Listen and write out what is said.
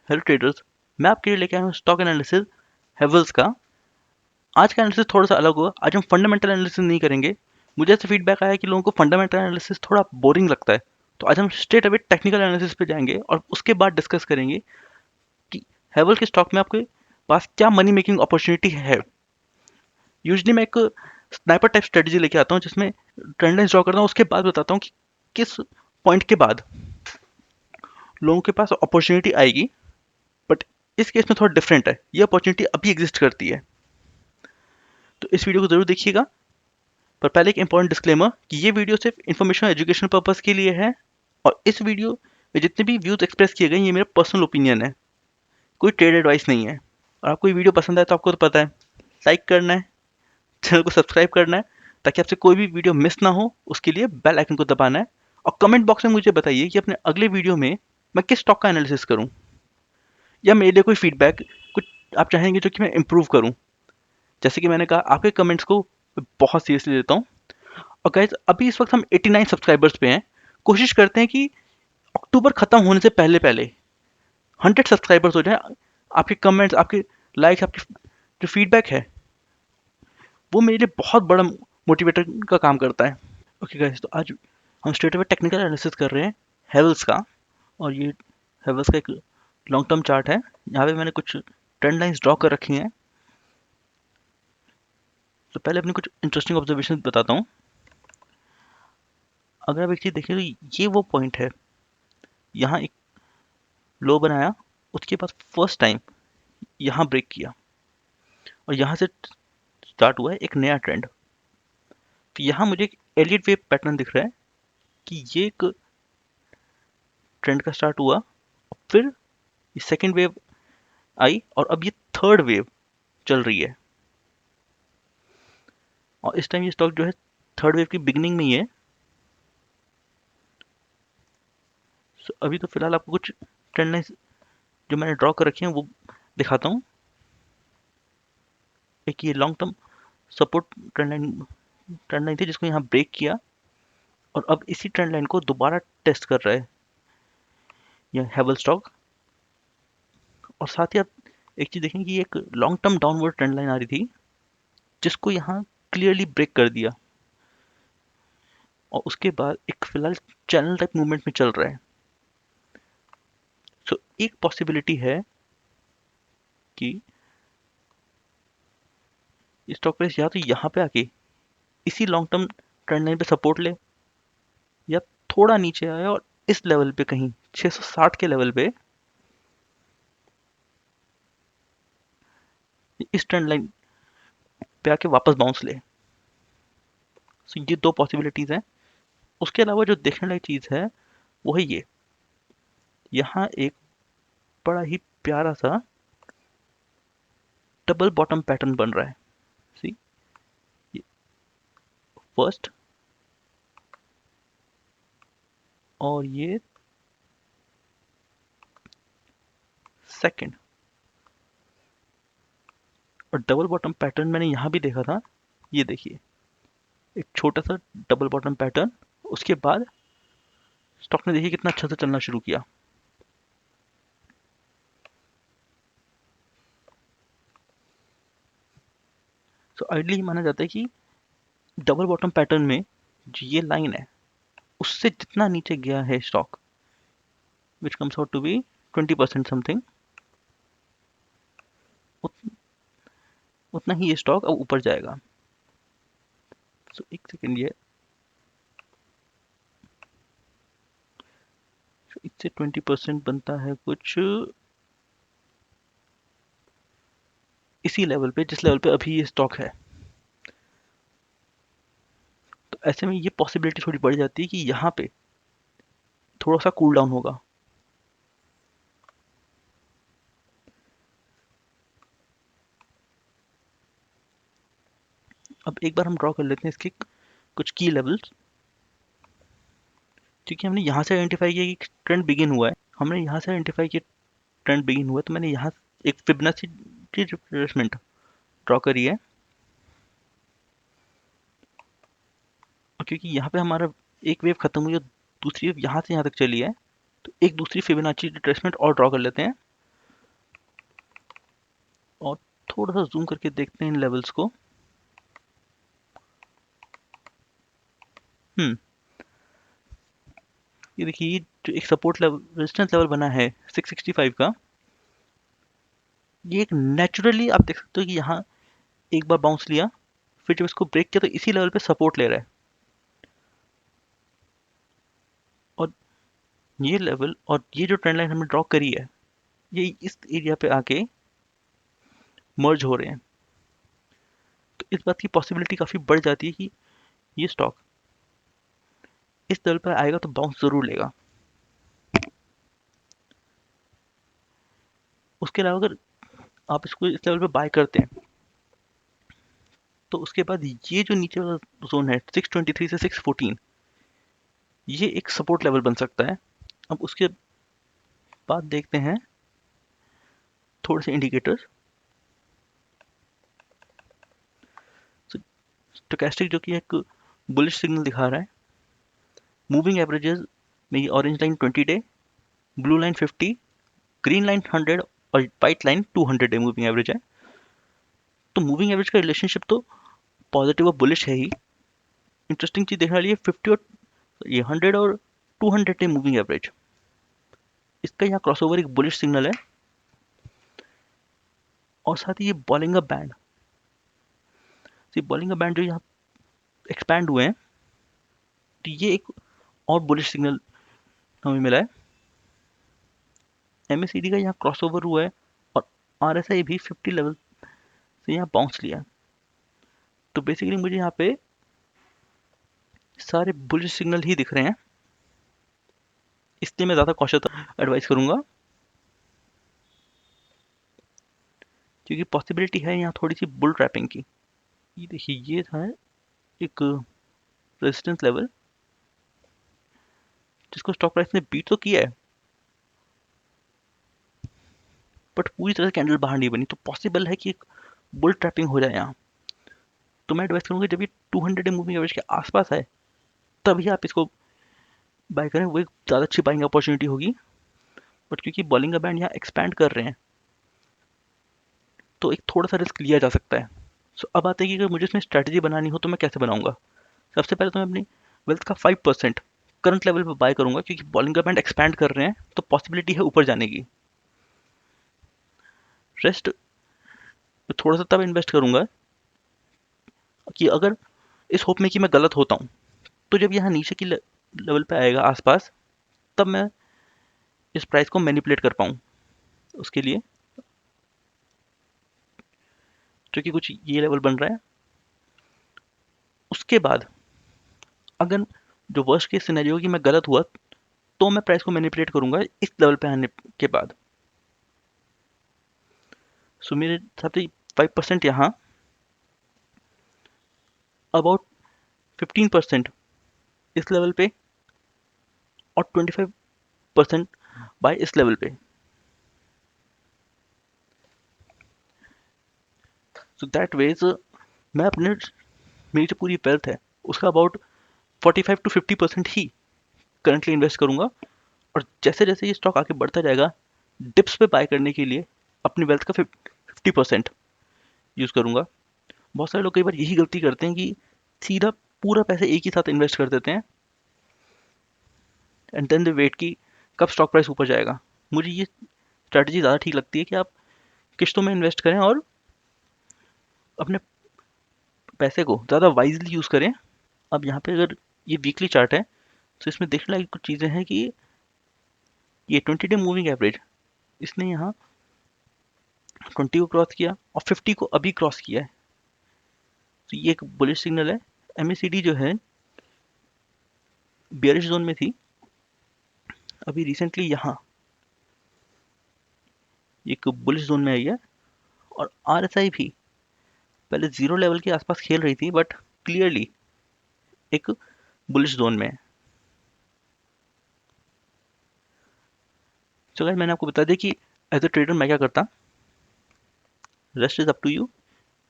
Hello traders, मैं आपके लिए लेके आया हूँ स्टॉक एनालिसिस हेवल्स का। आज का एनालिसिस थोड़ा सा अलग होगा। आज हम फंडामेंटल एनालिसिस नहीं करेंगे। मुझे ऐसा फीडबैक आया कि लोगों को फंडामेंटल एनालिसिस थोड़ा बोरिंग लगता है, तो आज हम स्ट्रेट अवे टेक्निकल एनालिसिस पे जाएंगे और उसके बाद डिस्कस करेंगे कि हेवल के स्टॉक में आपके पास क्या मनी मेकिंग अपॉर्चुनिटी है। यूजली मैं एक स्नाइपर टाइप स्ट्रेटजी लेके आता हूँ जिसमें ट्रेंड लाइंस ड्रॉ करता हूँ, उसके बाद बताता हूँ कि किस पॉइंट के बाद लोगों के पास अपॉर्चुनिटी आएगी। बट इस केस में थोड़ा डिफरेंट है, ये अपॉर्चुनिटी अभी एग्जिस्ट करती है, तो इस वीडियो को जरूर देखिएगा। पर पहले एक इंपॉर्टेंट डिस्क्लेमर कि ये वीडियो सिर्फ इन्फॉर्मेशन एजुकेशन पर्पस के लिए है, और इस वीडियो में जितने भी व्यूज एक्सप्रेस किए गए ये मेरा पर्सनल ओपिनियन है, कोई ट्रेड एडवाइस नहीं है। और आपको ये वीडियो पसंद आए तो आपको तो पता है, लाइक करना है, चैनल को सब्सक्राइब करना है, ताकि आपसे कोई भी वीडियो मिस ना हो। उसके लिए बेल आइकन को दबाना है, और कमेंट बॉक्स में मुझे बताइए कि अपने अगले वीडियो में मैं किस स्टॉक का एनालिसिस करूं, या मेरे लिए कोई फीडबैक कुछ आप चाहेंगे जो कि मैं इंप्रूव करूं। जैसे कि मैंने कहा, आपके कमेंट्स को मैं बहुत सीरियसली लेता हूँ। और गाइस, अभी इस वक्त हम 89 सब्सक्राइबर्स पे हैं। कोशिश करते हैं कि अक्टूबर खत्म होने से पहले पहले 100 सब्सक्राइबर्स हो जाए। आपके कमेंट्स, आपके लाइक्स, आपकी जो फीडबैक है वो मेरे लिए बहुत बड़ा मोटिवेटर का काम करता है। ओके गाइस, तो आज हम स्ट्रेट अवे टेक्निकल एनालिसिस कर रहे हैं हेवल्स का। और ये हेवल्स का एक लॉन्ग टर्म चार्ट है। यहाँ पे मैंने कुछ ट्रेंड लाइंस ड्रॉ कर रखी हैं। तो पहले अपनी कुछ इंटरेस्टिंग ऑब्जर्वेशन बताता हूँ। अगर आप एक चीज़ देखें तो ये वो पॉइंट है, यहाँ एक लो बनाया, उसके बाद फर्स्ट टाइम यहाँ ब्रेक किया, और यहाँ से स्टार्ट हुआ है एक नया ट्रेंड। तो यहाँ मुझे एक एलियट वेव पैटर्न दिख रहा है कि ये एक ट्रेंड का स्टार्ट हुआ, फिर ये सेकेंड वेव आई, और अब ये थर्ड वेव चल रही है। और इस टाइम ये स्टॉक जो है थर्ड वेव की बिगनिंग में ही है। सो अभी तो फिलहाल आपको कुछ ट्रेंड लाइंस जो मैंने ड्रॉ कर रखी हैं वो दिखाता हूँ। एक ये long term support trend line थी जिसको यहाँ ब्रेक किया, और अब इसी ट्रेंड लाइन को दोबारा टेस्ट कर रहा है यह हेवल स्टॉक। और साथ ही आप एक चीज़ देखें कि एक long term downward trend line आ रही थी जिसको यहाँ क्लियरली ब्रेक कर दिया, और उसके बाद एक फिलहाल चैनल टाइप मूवमेंट में चल रहा है। सो एक पॉसिबिलिटी है कि स्टॉक प्राइस या तो यहाँ पे आके इसी लॉन्ग टर्म ट्रेंड लाइन पे सपोर्ट ले, या थोड़ा नीचे आए और इस लेवल पे कहीं 660 के लेवल पे इस ट्रेंड लाइन पे आके वापस बाउंस ले। सो ये दो पॉसिबिलिटीज हैं। उसके अलावा जो देखने लायक चीज़ है वो है ये, यहाँ एक बड़ा ही प्यारा सा डबल बॉटम पैटर्न बन रहा है। सी, फर्स्ट और ये सेकंड। और डबल बॉटम पैटर्न मैंने यहाँ भी देखा था। ये देखिए, एक छोटा सा डबल बॉटम पैटर्न, उसके बाद स्टॉक ने देखिए कितना अच्छा से चलना शुरू किया। सो आइडली माना जाता है कि डबल बॉटम पैटर्न में जो ये लाइन है उससे जितना नीचे गया है stock, which comes out to be 20% something, उतना ही ये स्टॉक अब ऊपर जाएगा। सो एक सेकेंड, ये इससे 20% बनता है कुछ इसी लेवल पे जिस लेवल पे अभी ये स्टॉक है। तो ऐसे में ये पॉसिबिलिटी थोड़ी बढ़ जाती है कि यहाँ पे थोड़ा सा कूल डाउन होगा। अब एक बार हम ड्रॉ कर लेते हैं इसके कुछ की लेवल्स, क्योंकि हमने यहाँ से आइडेंटिफाई किया कि ट्रेंड बिगिन हुआ है। हमने यहाँ से आइडेंटिफाई किया ट्रेंड बिगिन हुआ है, तो मैंने यहाँ एक फिबोनाची की रिट्रेसमेंट ड्रॉ करी है। और क्योंकि यहाँ पे हमारा एक वेव खत्म हुई और दूसरी वेव यहाँ से यहाँ तक चली है, तो एक दूसरी फिबोनाची रिट्रेसमेंट और ड्रॉ कर लेते हैं। थोड़ा सा जूम करके देखते हैं इन लेवल्स को। ये देखिए, ये जो एक सपोर्ट लेवल, रेजिस्टेंस लेवल बना है 665 का, ये एक नेचुरली आप देख सकते हो कि यहाँ एक बार बाउंस लिया, फिर जब इसको ब्रेक किया तो इसी लेवल पे सपोर्ट ले रहा है, और ये लेवल और ये जो ट्रेंड लाइन हमने ड्रॉ करी है, ये इस एरिया पे आके मर्ज हो रहे हैं। तो इस बात की पॉसिबिलिटी काफ़ी बढ़ जाती है कि ये स्टॉक इस लेवल पर आएगा तो बाउंस ज़रूर लेगा। उसके अलावा अगर आप इसको इस लेवल पे बाय करते हैं तो उसके बाद ये जो नीचे वाला जोन है 623 से 614, ये एक सपोर्ट लेवल बन सकता है। अब उसके बाद देखते हैं थोड़े से इंडिकेटर्स। स्टोकेस्टिक जो कि एक बुलिश सिग्नल दिखा रहा है, मूविंग एवरेजेस में ये orange line 20 day, blue line 50, green line 100 और white line 200 day moving average है। तो मूविंग एवरेज का रिलेशनशिप तो पॉजिटिव और बुलिश है ही। इंटरेस्टिंग चीज देखने वाली है 50 और ये 100 और 200 डे मूविंग एवरेज, इसका यहाँ क्रॉसओवर एक बुलिश सिग्नल है। और साथ ही ये बॉलिंगर बैंड, ये बॉलिंगर बैंड जो यहाँ एक्सपैंड हुए हैं, तो ये एक और बुलिश सिग्नल हमें मिला है। एमएसीडी का यहाँ क्रॉसओवर हुआ है और आरएसआई भी 50 लेवल से यहाँ बाउंस लिया। तो बेसिकली मुझे यहाँ पे सारे बुलिश सिग्नल ही दिख रहे हैं, इसलिए मैं ज़्यादा कॉशियस एडवाइस करूंगा, क्योंकि पॉसिबिलिटी है यहाँ थोड़ी सी बुल ट्रैपिंग की। ये देखिए, ये था एक रेजिस्टेंस लेवल जिसको स्टॉक प्राइस ने बीट तो किया है, बट पूरी तरह से कैंडल बाहर नहीं बनी, तो पॉसिबल है कि एक बुल ट्रैपिंग हो जाए यहाँ। तो मैं एडवाइस करूंगा जब ये 200 डे मूविंग एवरेज के आसपास है तभी आप इसको बाय करें, वो एक ज़्यादा अच्छी बाइंग अपॉर्चुनिटी होगी। बट क्योंकि बॉलिंग का बैंड यहाँ एक्सपैंड कर रहे हैं तो एक थोड़ा सा रिस्क लिया जा सकता है। सो अब आते हैं कि अगर मुझे इसमें स्ट्रैटेजी बनानी हो तो मैं कैसे बनाऊंगा। सबसे पहले तो मैं अपनी वेल्थ का 5% करंट लेवल पर बाय करूंगा, क्योंकि बॉलिंग का बैंड एक्सपैंड कर रहे हैं तो पॉसिबिलिटी है ऊपर जाने की। रेस्ट थोड़ा सा तब इन्वेस्ट करूंगा कि अगर इस होप में कि मैं गलत होता हूँ, तो जब यहाँ नीचे की लेवल पे आएगा आसपास, तब मैं इस प्राइस को मैनिपुलेट कर पाऊँ। उसके लिए जो कि कुछ ये लेवल बन रहा है, उसके बाद अगर जो वर्स्ट केस सिनेरियो कि मैं गलत हुआ तो मैं प्राइस को मैनिपुलेट करूंगा इस लेवल पे आने के बाद। सो मेरे हिसाब से 5% यहाँ, अबाउट 15% इस लेवल पे और 25% बाय इस लेवल पे। सो दैट वेज मैं अपने मेरी जो पूरी वेल्थ है उसका about 45 to 50% he currently invest करूंगा, और जैसे जैसे ये स्टॉक आगे बढ़ता जाएगा डिप्स पे बाय करने के लिए अपनी वेल्थ का 50% यूज़ करूंगा। बहुत सारे लोग कई बार यही गलती करते हैं कि सीधा पूरा पैसे एक ही साथ इन्वेस्ट कर देते हैं एंड देन द वेट की कब स्टॉक प्राइस ऊपर जाएगा। मुझे ये स्ट्रैटेजी ज़्यादा ठीक लगती है कि आप किश्तों में इन्वेस्ट करें और अपने पैसे को ज़्यादा वाइजली यूज़ करें। अब यहाँ पे अगर ये वीकली चार्ट है तो इसमें देखने लायक कुछ चीज़ें हैं कि ये 20 डे मूविंग एवरेज, इसने यहाँ 20 को क्रॉस किया और 50 को अभी क्रॉस किया है, तो ये एक बुलिश सिग्नल है। एमएसीडी जो है बियरिश जोन में थी, अभी रिसेंटली यहाँ एक बुलिश जोन में आई है। और आरएसआई भी पहले जीरो लेवल के आसपास खेल रही थी बट क्लियरली एक बुलिश जोन में है। तो गाइस मैंने आपको बता दिया कि एज अ ट्रेडर मैं क्या करता, rest is up to you.